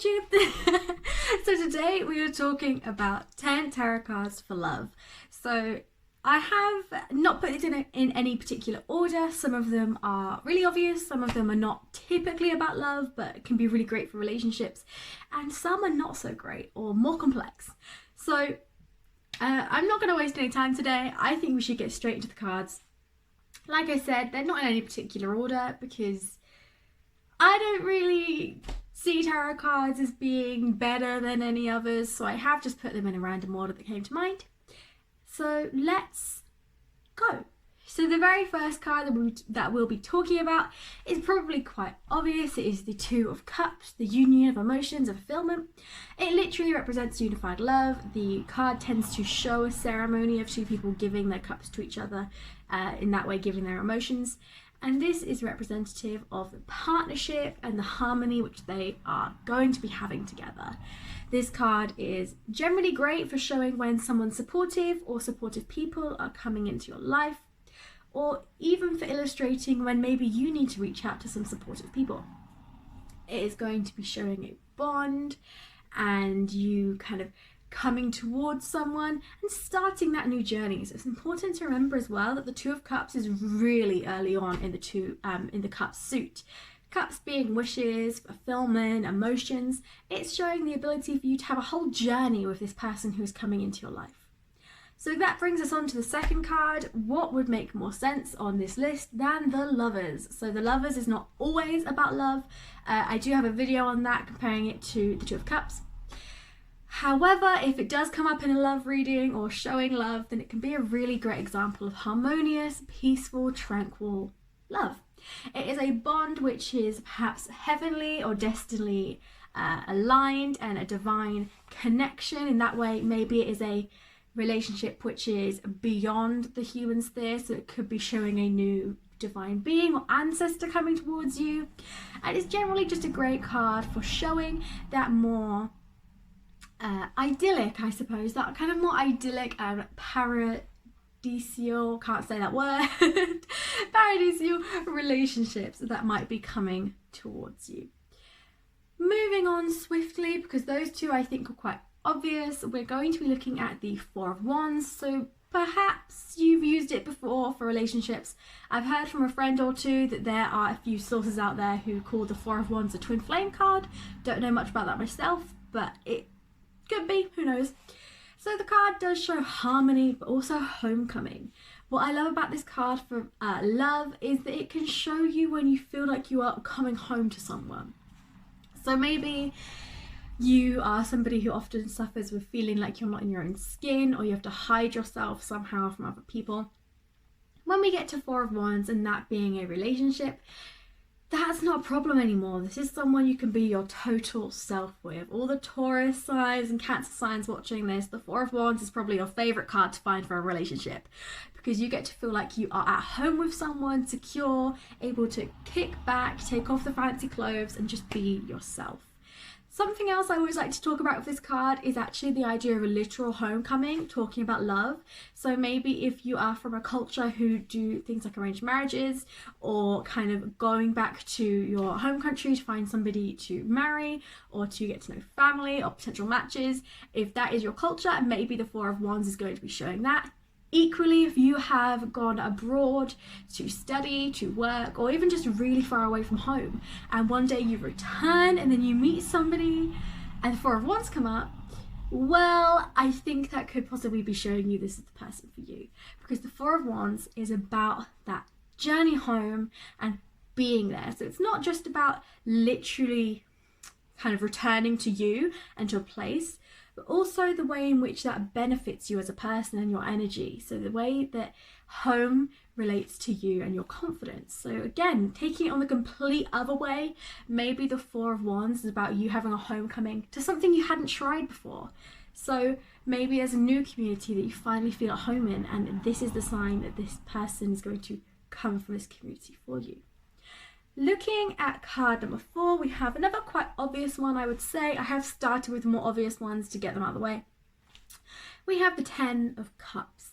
YouTube. So today we are talking about 10 tarot cards for love. So I have not put it in any particular order. Some of them are really obvious, some of them are not typically about love but can be really great for relationships, and some are not so great or more complex. So I'm not going to waste any time today. I think we should get straight into the cards. Like I said, they're not in any particular order because I don't really see tarot cards as being better than any others, so I have just put them in a random order that came to mind. So let's go. So the very first card that we'll be talking about is probably quite obvious. It is the Two of Cups, the union of emotions and fulfillment. It literally represents unified love. The card tends to show a ceremony of two people giving their cups to each other, in that way giving their emotions. And this is representative of the partnership and the harmony which they are going to be having together. This card is generally great for showing when someone supportive or supportive people are coming into your life, or even for illustrating when maybe you need to reach out to some supportive people. It is going to be showing a bond and you kind of coming towards someone and starting that new journey. So it's important to remember as well that the Two of Cups is really early on in the Cups suit. Cups being wishes, fulfillment, emotions. It's showing the ability for you to have a whole journey with this person who is coming into your life. So that brings us on to the second card. What would make more sense on this list than the Lovers? So the Lovers is not always about love. I do have a video on that comparing it to the Two of Cups. However, if it does come up in a love reading or showing love, then it can be a really great example of harmonious, peaceful, tranquil love. It is a bond which is perhaps heavenly or destinally aligned and a divine connection. In that way, maybe it is a relationship which is beyond the human sphere, so it could be showing a new divine being or ancestor coming towards you. And it's generally just a great card for showing that more idyllic, I suppose, that kind of more idyllic and paradisial, can't say that word, paradisial relationships that might be coming towards you. Moving on swiftly, because those two I think are quite obvious, we're going to be looking at the Four of Wands. So perhaps you've used it before for relationships. I've heard from a friend or two that there are a few sources out there who call the Four of Wands a twin flame card. Don't know much about that myself, but it could be, who knows. So the card does show harmony but also homecoming. What I love about this card for love is that it can show you when you feel like you are coming home to someone. So maybe you are somebody who often suffers with feeling like you're not in your own skin, or you have to hide yourself somehow from other people. When we get to Four of Wands and that being a relationship, that's not a problem anymore. This is someone you can be your total self with. All the Taurus signs and Cancer signs watching this, the Four of Wands is probably your favourite card to find for a relationship, because you get to feel like you are at home with someone, secure, able to kick back, take off the fancy clothes and just be yourself. Something else I always like to talk about with this card is actually the idea of a literal homecoming, talking about love. So maybe if you are from a culture who do things like arranged marriages, or kind of going back to your home country to find somebody to marry or to get to know family or potential matches, if that is your culture, maybe the Four of Wands is going to be showing that. Equally, if you have gone abroad to study, to work, or even just really far away from home, and one day you return and then you meet somebody and the Four of Wands come up, well, I think that could possibly be showing you this is the person for you, because the Four of Wands is about that journey home and being there. So it's not just about literally kind of returning to you and to a place, but also the way in which that benefits you as a person and your energy. So the way that home relates to you and your confidence. So again, taking it on the complete other way, maybe the Four of Wands is about you having a homecoming to something you hadn't tried before. So maybe there's a new community that you finally feel at home in, and this is the sign that this person is going to come from this community for you. Looking at card number 4, we have another quite obvious one, I would say. I have started with more obvious ones to get them out of the way. We have the Ten of Cups,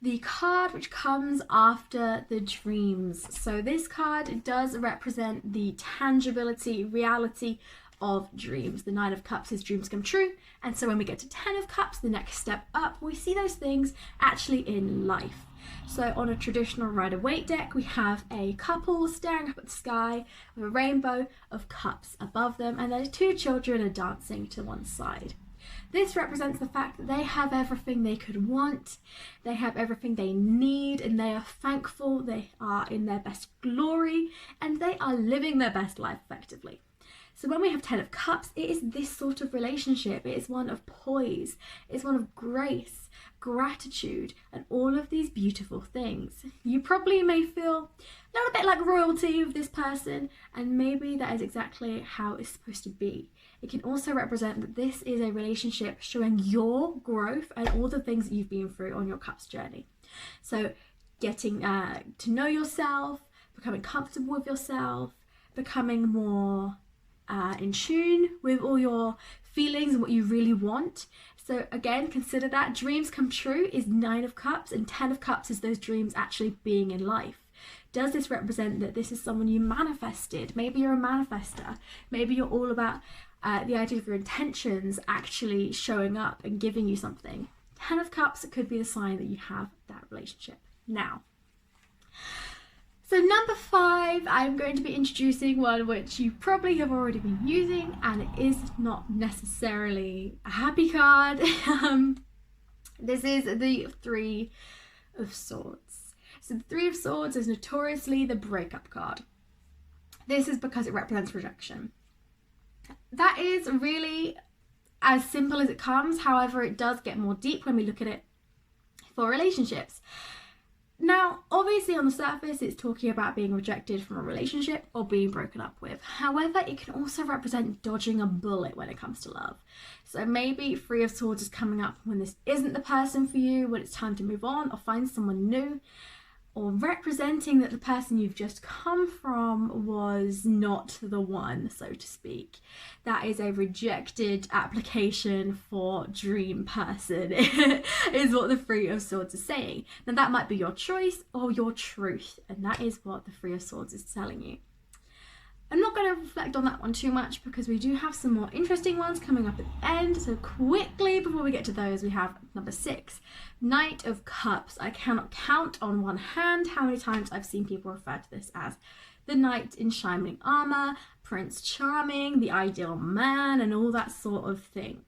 the card which comes after the dreams. So this card does represent the tangibility, reality of dreams. The Nine of Cups is dreams come true, and so when we get to Ten of Cups, the next step up, we see those things actually in life. So on a traditional Rider-Waite deck, we have a couple staring up at the sky with a rainbow of cups above them, and their two children are dancing to one side. This represents the fact that they have everything they could want, they have everything they need, and they are thankful, they are in their best glory, and they are living their best life effectively. So when we have Ten of Cups, it is this sort of relationship. It is one of poise, it's one of grace, gratitude, and all of these beautiful things. You probably may feel a little bit like royalty with this person, and maybe that is exactly how it's supposed to be. It can also represent that this is a relationship showing your growth and all the things that you've been through on your Cups journey. So getting to know yourself, becoming comfortable with yourself, becoming more in tune with all your feelings and what you really want. So again, consider that dreams come true is Nine of Cups, and Ten of Cups is those dreams actually being in life. Does this represent that this is someone you manifested? Maybe you're a manifester. Maybe you're all about the idea of your intentions actually showing up and giving you something. Ten of Cups could be a sign that you have that relationship. Now, so number 5, I'm going to be introducing one which you probably have already been using, and it is not necessarily a happy card. This is the Three of Swords. So the Three of Swords is notoriously the breakup card. This is because it represents rejection. That is really as simple as it comes. However, it does get more deep when we look at it for relationships. Now, obviously on the surface, it's talking about being rejected from a relationship or being broken up with. However, it can also represent dodging a bullet when it comes to love. So maybe Three of Swords is coming up when this isn't the person for you, when it's time to move on or find someone new, or representing that the person you've just come from was not the one, so to speak. That is a rejected application for dream person, is what the Three of Swords is saying. Now that might be your choice or your truth, and that is what the Three of Swords is telling you. I'm not going to reflect on that one too much because we do have some more interesting ones coming up at the end. So quickly, before we get to those, we have number 6, Knight of Cups. I cannot count on one hand how many times I've seen people refer to this as the knight in shining armor, Prince Charming, the ideal man, and all that sort of thing.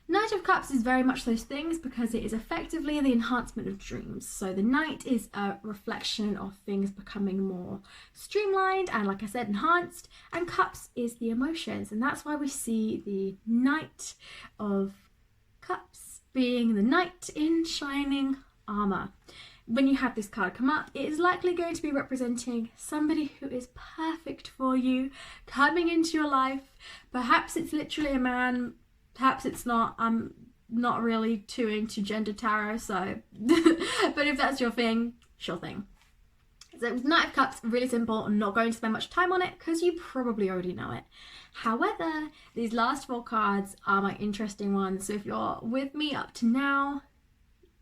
Knight of Cups is very much those things because it is effectively the enhancement of dreams. So the Knight is a reflection of things becoming more streamlined and, like I said, enhanced, and Cups is the emotions, and that's why we see the Knight of Cups being the knight in shining armor. When you have this card come up, it is likely going to be representing somebody who is perfect for you coming into your life. Perhaps it's literally a man, perhaps it's not. I'm not really too into gender tarot, so but if that's your thing, sure thing. So Knight of Cups, really simple. I'm not going to spend much time on it because you probably already know it. However, these last 4 cards are my interesting ones. So if you're with me up to now,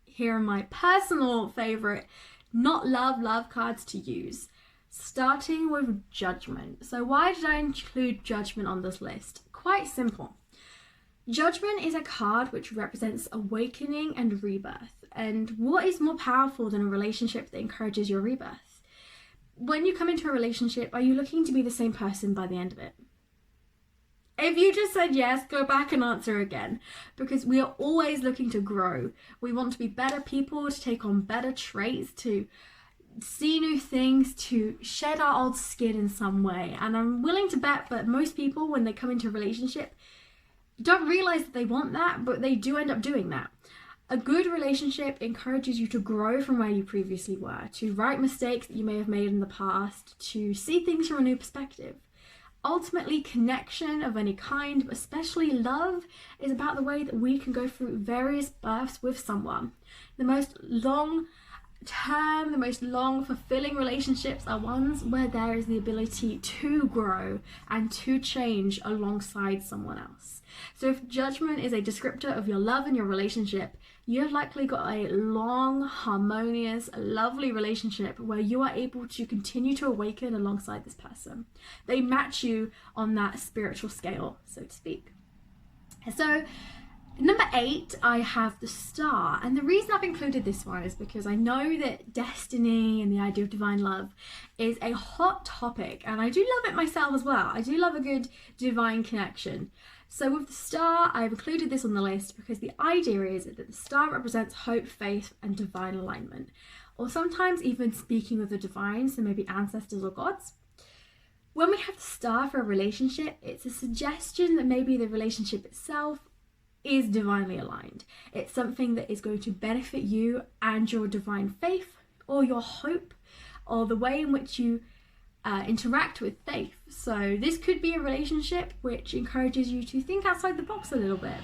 here are my personal favorite not love cards to use. Starting with Judgment. So why did I include Judgment on this list? Quite simple. Judgment is a card which represents awakening and rebirth. And what is more powerful than a relationship that encourages your rebirth? When you come into a relationship, are you looking to be the same person by the end of it? If you just said yes, go back and answer again, because we are always looking to grow. We want to be better people, to take on better traits, to see new things, to shed our old skin in some way. And I'm willing to bet that most people, when they come into a relationship, don't realize that they want that, but they do end up doing that. A good relationship encourages you to grow from where you previously were, to right mistakes that you may have made in the past, to see things from a new perspective. Ultimately, connection of any kind, but especially love, is about the way that we can go through various births with someone. The most long term, the most long, fulfilling relationships are ones where there is the ability to grow and to change alongside someone else. So if judgment is a descriptor of your love and your relationship, you've likely got a long, harmonious, lovely relationship where you are able to continue to awaken alongside this person. They match you on that spiritual scale, so to speak. So number 8, I have the Star, and the reason I've included this one is because I know that destiny and the idea of divine love is a hot topic, and I do love it myself as well. I do love a good divine connection. So with the Star, I've included this on the list because the idea is that the Star represents hope, faith, and divine alignment, or sometimes even speaking with the divine, so maybe ancestors or gods. When we have the Star for a relationship, it's a suggestion that maybe the relationship itself is divinely aligned. It's something that is going to benefit you and your divine faith, or your hope, or the way in which you interact with faith. So this could be a relationship which encourages you to think outside the box a little bit.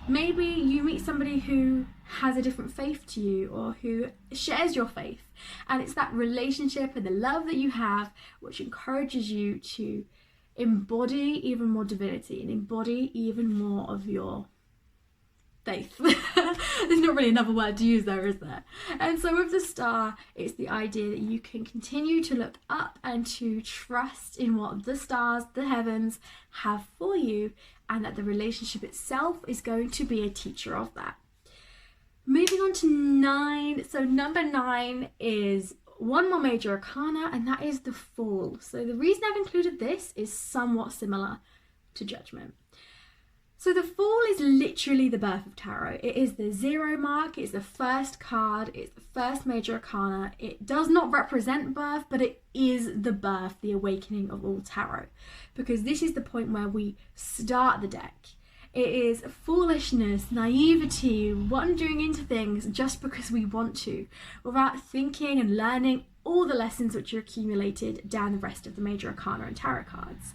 Maybe you meet somebody who has a different faith to you, or who shares your faith, and it's that relationship and the love that you have which encourages you to embody even more divinity and embody even more of your faith. There's not really another word to use there, is there? And so with the Star, it's the idea that you can continue to look up and to trust in what the stars, the heavens, have for you, and that the relationship itself is going to be a teacher of that. Moving on to 9. So number 9 is one more major arcana, and that is the Fool. So the reason I've included this is somewhat similar to Judgment. So the Fool is literally the birth of tarot. It is the 0 mark, it's the first card, it's the first major arcana. It does not represent birth, but it is the birth, the awakening of all tarot. Because this is the point where we start the deck. It is foolishness, naivety, wandering into things just because we want to, without thinking and learning all the lessons which are accumulated down the rest of the major arcana and tarot cards.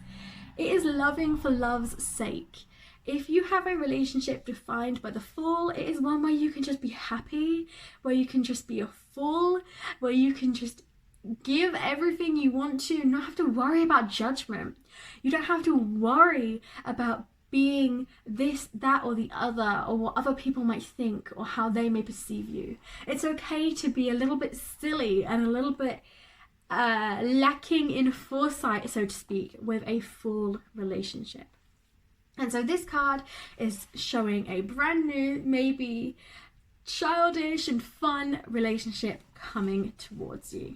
It is loving for love's sake. If you have a relationship defined by the Fool, it is one where you can just be happy, where you can just be a fool, where you can just give everything you want to and not have to worry about judgment. You don't have to worry about being this, that, or the other, or what other people might think, or how they may perceive you. It's okay to be a little bit silly and a little bit lacking in foresight, so to speak, with a Fool relationship. And so this card is showing a brand new, maybe childish and fun relationship coming towards you.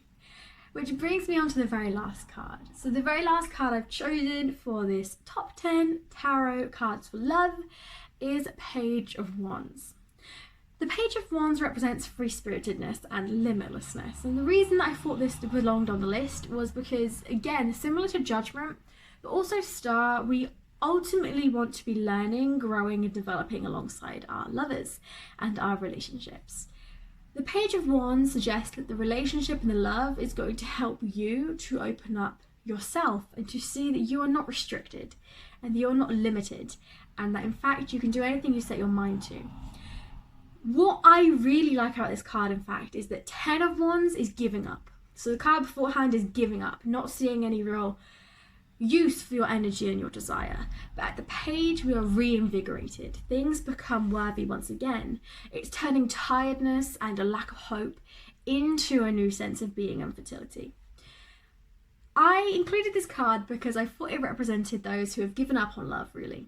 Which brings me on to the very last card. So the very last card I've chosen for this top 10 tarot cards for love is Page of Wands. The Page of Wands represents free-spiritedness and limitlessness. And the reason that I thought this belonged on the list was because, again, similar to Judgment, but also Star, we ultimately want to be learning, growing, and developing alongside our lovers and our relationships. The Page of Wands suggests that the relationship and the love is going to help you to open up yourself and to see that you are not restricted and that you're not limited, and that in fact you can do anything you set your mind to. What I really like about this card, in fact, is that 10 of Wands is giving up. So the card beforehand is giving up, not seeing any real use for your energy and your desire. But at the Page, we are reinvigorated. Things become worthy once again. It's turning tiredness and a lack of hope into a new sense of being and fertility. I included this card because I thought it represented those who have given up on love, really.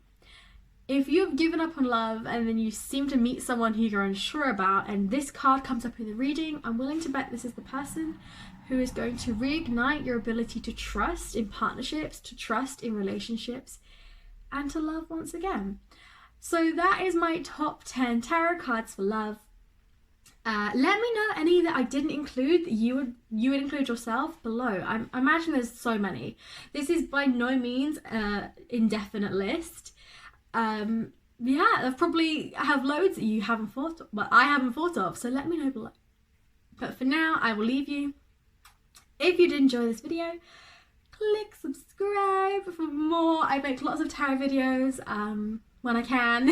If you've given up on love and then you seem to meet someone who you're unsure about, and this card comes up in the reading, I'm willing to bet this is the person who is going to reignite your ability to trust in partnerships, to trust in relationships, and to love once again. So that is my top 10 tarot cards for love. Let me know any that I didn't include that you would include yourself below. I imagine there's so many. This is by no means an indefinite list. I probably have loads that you haven't thought of, but I haven't thought of, so let me know below. But for now, I will leave you. If you did enjoy this video, click subscribe for more. I make lots of tarot videos. when I can.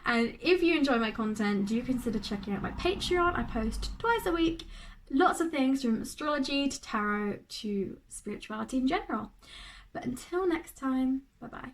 And if you enjoy my content, do consider checking out my Patreon. I post twice a week, lots of things from astrology to tarot to spirituality in general. But until next time, bye bye.